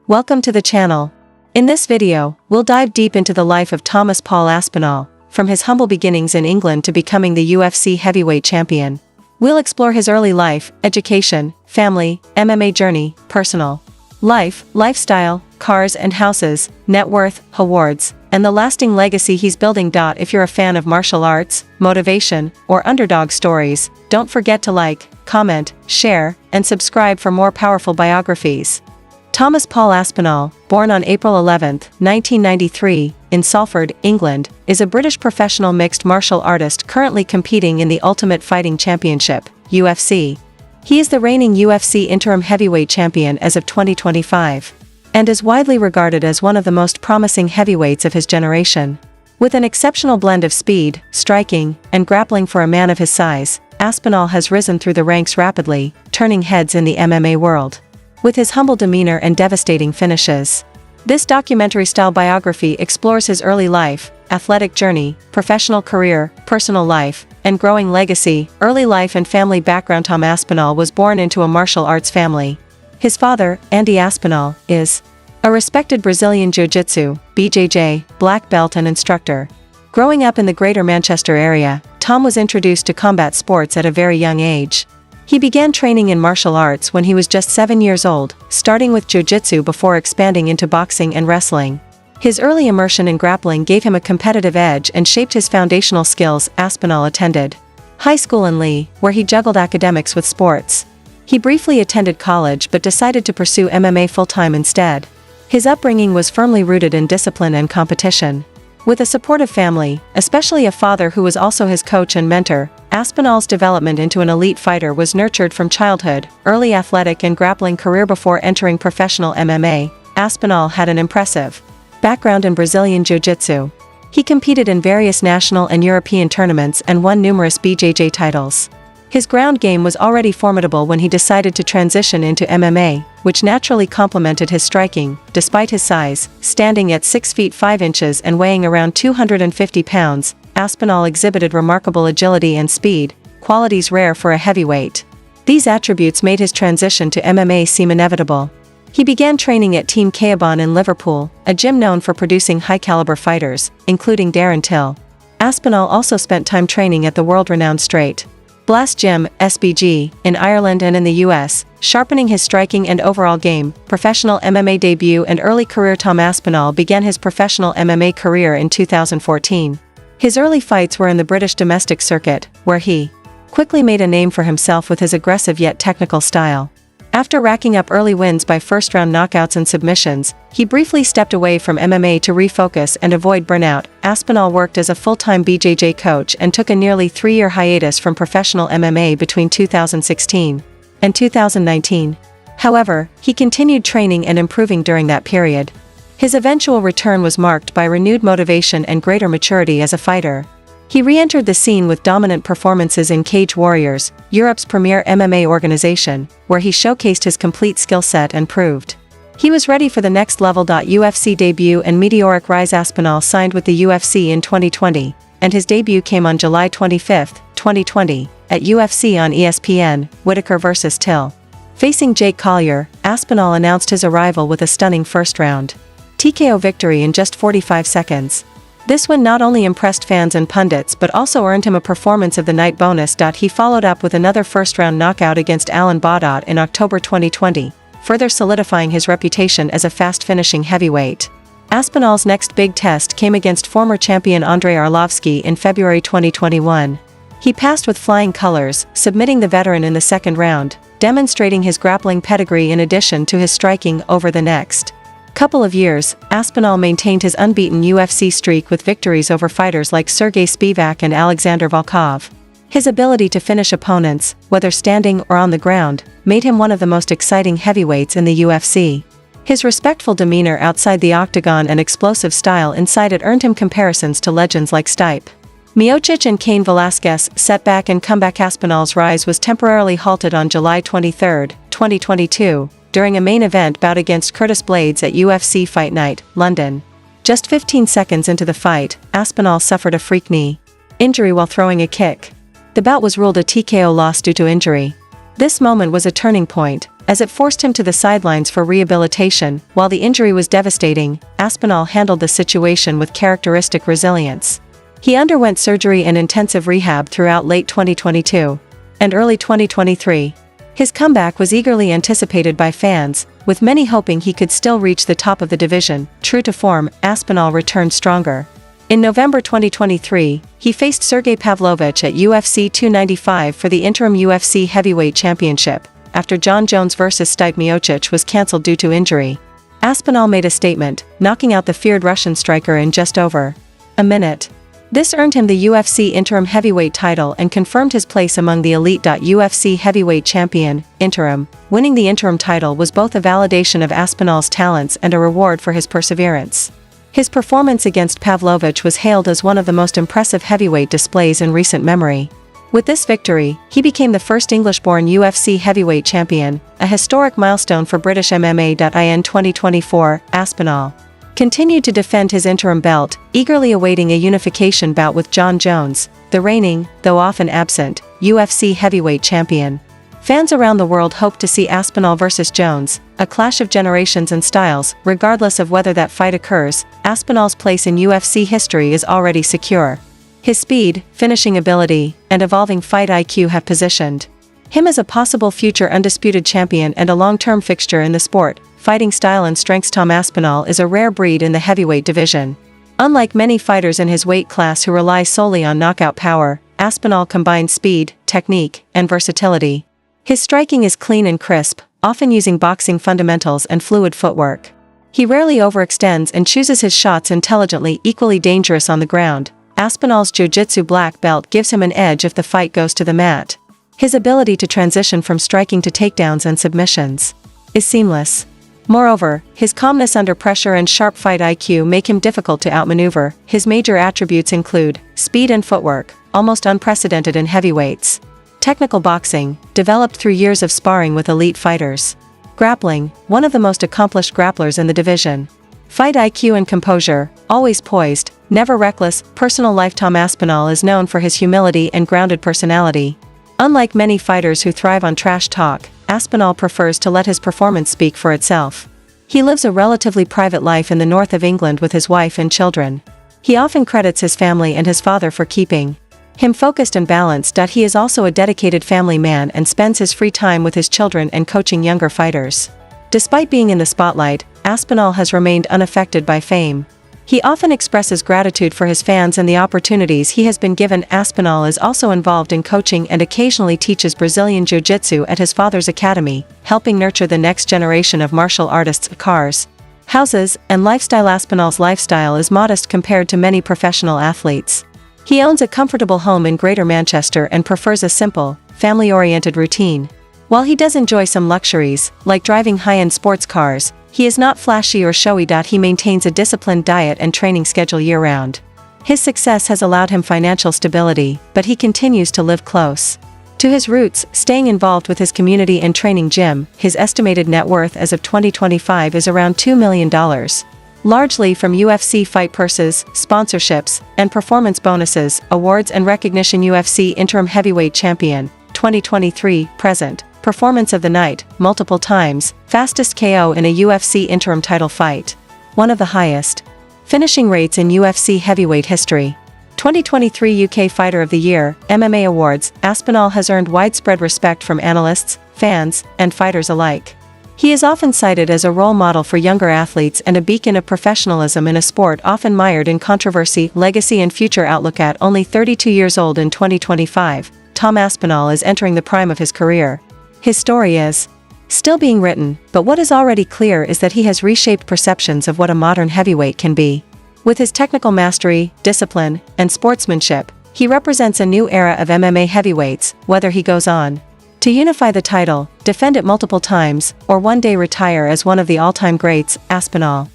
Welcome to the channel. In this video, we'll dive deep into the life of Thomas Paul Aspinall, from his humble beginnings in England to becoming the UFC Heavyweight Champion. We'll explore his early life, education, family, MMA journey, personal life, lifestyle, cars and houses, net worth, awards, and the lasting legacy he's building. If you're a fan of martial arts, motivation, or underdog stories, don't forget to like, comment, share, and subscribe for more powerful biographies. Thomas Paul Aspinall, born on April 11, 1993, in Salford, England, is a British professional mixed martial artist currently competing in the Ultimate Fighting Championship, UFC. He is the reigning UFC Interim Heavyweight Champion as of 2025, and is widely regarded as one of the most promising heavyweights of his generation. With an exceptional blend of speed, striking, and grappling for a man of his size, Aspinall has risen through the ranks rapidly, turning heads in the MMA world. With his humble demeanor and devastating finishes, this documentary-style biography explores his early life, athletic journey, professional career, personal life, and growing legacy. Early life and family background. Tom Aspinall was born into a martial arts family. His father, Andy Aspinall, is a respected Brazilian Jiu-Jitsu (BJJ) black belt and instructor. Growing up in the Greater Manchester area, Tom was introduced to combat sports at a very young age. He began training in martial arts when he was just 7 years old, starting with jiu-jitsu before expanding into boxing and wrestling. His early immersion in grappling gave him a competitive edge and shaped his foundational skills. Aspinall attended high school in Lee, where he juggled academics with sports. He briefly attended college but decided to pursue MMA full-time instead. His upbringing was firmly rooted in discipline and competition. With a supportive family, especially a father who was also his coach and mentor, Aspinall's development into an elite fighter was nurtured from childhood. Early athletic and grappling career. Before entering professional MMA, Aspinall had an impressive background in Brazilian Jiu-Jitsu. He competed in various national and European tournaments and won numerous BJJ titles. His ground game was already formidable when he decided to transition into MMA, which naturally complemented his striking. Despite his size, standing at 6 feet 5 inches and weighing around 250 pounds, Aspinall exhibited remarkable agility and speed, qualities rare for a heavyweight. These attributes made his transition to MMA seem inevitable. He began training at Team Caabon in Liverpool, a gym known for producing high-caliber fighters, including Darren Till. Aspinall also spent time training at the world-renowned Straight Blast Gym, SBG, in Ireland and in the US, sharpening his striking and overall game. Professional MMA debut and early career. Tom Aspinall began his professional MMA career in 2014. His early fights were in the British domestic circuit, where he quickly made a name for himself with his aggressive yet technical style. After racking up early wins by first-round knockouts and submissions, he briefly stepped away from MMA to refocus and avoid burnout. Aspinall worked as a full-time BJJ coach and took a nearly 3-year hiatus from professional MMA between 2016 and 2019. However, he continued training and improving during that period. His eventual return was marked by renewed motivation and greater maturity as a fighter. He re-entered the scene with dominant performances in Cage Warriors, Europe's premier MMA organization, where he showcased his complete skill set and proved he was ready for the next level. UFC debut and meteoric rise. Aspinall signed with the UFC in 2020, and his debut came on July 25, 2020, at UFC on ESPN, Whitaker vs. Till. Facing Jake Collier, Aspinall announced his arrival with a stunning first-round TKO victory in just 45 seconds. This win not only impressed fans and pundits but also earned him a Performance of the Night bonus. He followed up with another first-round knockout against Alan Baudot in October 2020, further solidifying his reputation as a fast-finishing heavyweight. Aspinall's next big test came against former champion Andrei Arlovski in February 2021. He passed with flying colors, submitting the veteran in the second round, demonstrating his grappling pedigree in addition to his striking. Over the next couple of years, Aspinall maintained his unbeaten UFC streak with victories over fighters like Sergey Spivak and Alexander Volkov. His ability to finish opponents, whether standing or on the ground, made him one of the most exciting heavyweights in the UFC. His respectful demeanor outside the octagon and explosive style inside it earned him comparisons to legends like Stipe Miocic and Cain Velasquez. Setback and comeback. Aspinall's rise was temporarily halted on July 23, 2022, during a main event bout against Curtis Blades at UFC Fight Night, London. Just 15 seconds into the fight, Aspinall suffered a freak knee injury while throwing a kick. The bout was ruled a TKO loss due to injury. This moment was a turning point, as it forced him to the sidelines for rehabilitation. While the injury was devastating, Aspinall handled the situation with characteristic resilience. He underwent surgery and intensive rehab throughout late 2022 and early 2023. His comeback was eagerly anticipated by fans, with many hoping he could still reach the top of the division. True to form, Aspinall returned stronger. In November 2023, he faced Sergey Pavlovich at UFC 295 for the interim UFC Heavyweight Championship, after Jon Jones vs. Stipe Miocic was cancelled due to injury. Aspinall made a statement, knocking out the feared Russian striker in just over a minute. This earned him the UFC Interim Heavyweight title and confirmed his place among the elite. UFC Heavyweight Champion, Interim. Winning the interim title was both a validation of Aspinall's talents and a reward for his perseverance. His performance against Pavlovich was hailed as one of the most impressive heavyweight displays in recent memory. With this victory, he became the first English-born UFC Heavyweight Champion, a historic milestone for British MMA. In 2024, Aspinall continued to defend his interim belt, eagerly awaiting a unification bout with Jon Jones, the reigning, though often absent, UFC Heavyweight Champion. Fans around the world hope to see Aspinall vs. Jones, a clash of generations and styles. Regardless of whether that fight occurs, Aspinall's place in UFC history is already secure. His speed, finishing ability, and evolving fight IQ have positioned him as a possible future undisputed champion and a long-term fixture in the sport. Fighting style and strengths. Tom Aspinall is a rare breed in the heavyweight division. Unlike many fighters in his weight class who rely solely on knockout power, Aspinall combines speed, technique, and versatility. His striking is clean and crisp, often using boxing fundamentals and fluid footwork. He rarely overextends and chooses his shots intelligently. Equally dangerous on the ground, Aspinall's jiu-jitsu black belt gives him an edge if the fight goes to the mat. His ability to transition from striking to takedowns and submissions is seamless. Moreover, his calmness under pressure and sharp fight IQ make him difficult to outmaneuver. His major attributes include speed and footwork, almost unprecedented in heavyweights. Technical boxing, developed through years of sparring with elite fighters. Grappling, one of the most accomplished grapplers in the division. Fight IQ and composure, always poised, never reckless. Personal life. Tom Aspinall is known for his humility and grounded personality. Unlike many fighters who thrive on trash talk, Aspinall prefers to let his performance speak for itself. He lives a relatively private life in the north of England with his wife and children. He often credits his family and his father for keeping him focused and balanced. He is also a dedicated family man and spends his free time with his children and coaching younger fighters. Despite being in the spotlight, Aspinall has remained unaffected by fame. He often expresses gratitude for his fans and the opportunities he has been given. Aspinall is also involved in coaching and occasionally teaches Brazilian Jiu-Jitsu at his father's academy, helping nurture the next generation of martial artists. Cars, houses, and lifestyle. Aspinall's lifestyle is modest compared to many professional athletes. He owns a comfortable home in Greater Manchester and prefers a simple, family-oriented routine. While he does enjoy some luxuries, like driving high-end sports cars, he is not flashy or showy. He maintains a disciplined diet and training schedule year-round. His success has allowed him financial stability, but he continues to live close to his roots, staying involved with his community and training gym. His estimated net worth as of 2025 is around $2 million, largely from UFC fight purses, sponsorships, and performance bonuses. Awards and recognition. UFC Interim Heavyweight Champion, 2023, present. Performance of the night, multiple times, fastest KO in a UFC interim title fight. One of the highest finishing rates in UFC heavyweight history. 2023 UK Fighter of the Year, MMA Awards. Aspinall has earned widespread respect from analysts, fans, and fighters alike. He is often cited as a role model for younger athletes and a beacon of professionalism in a sport often mired in controversy. Legacy and future outlook. At only 32 years old in 2025, Tom Aspinall is entering the prime of his career. His story is still being written, but what is already clear is that he has reshaped perceptions of what a modern heavyweight can be. With his technical mastery, discipline, and sportsmanship, he represents a new era of MMA heavyweights. Whether he goes on to unify the title, defend it multiple times, or one day retire as one of the all-time greats, Aspinall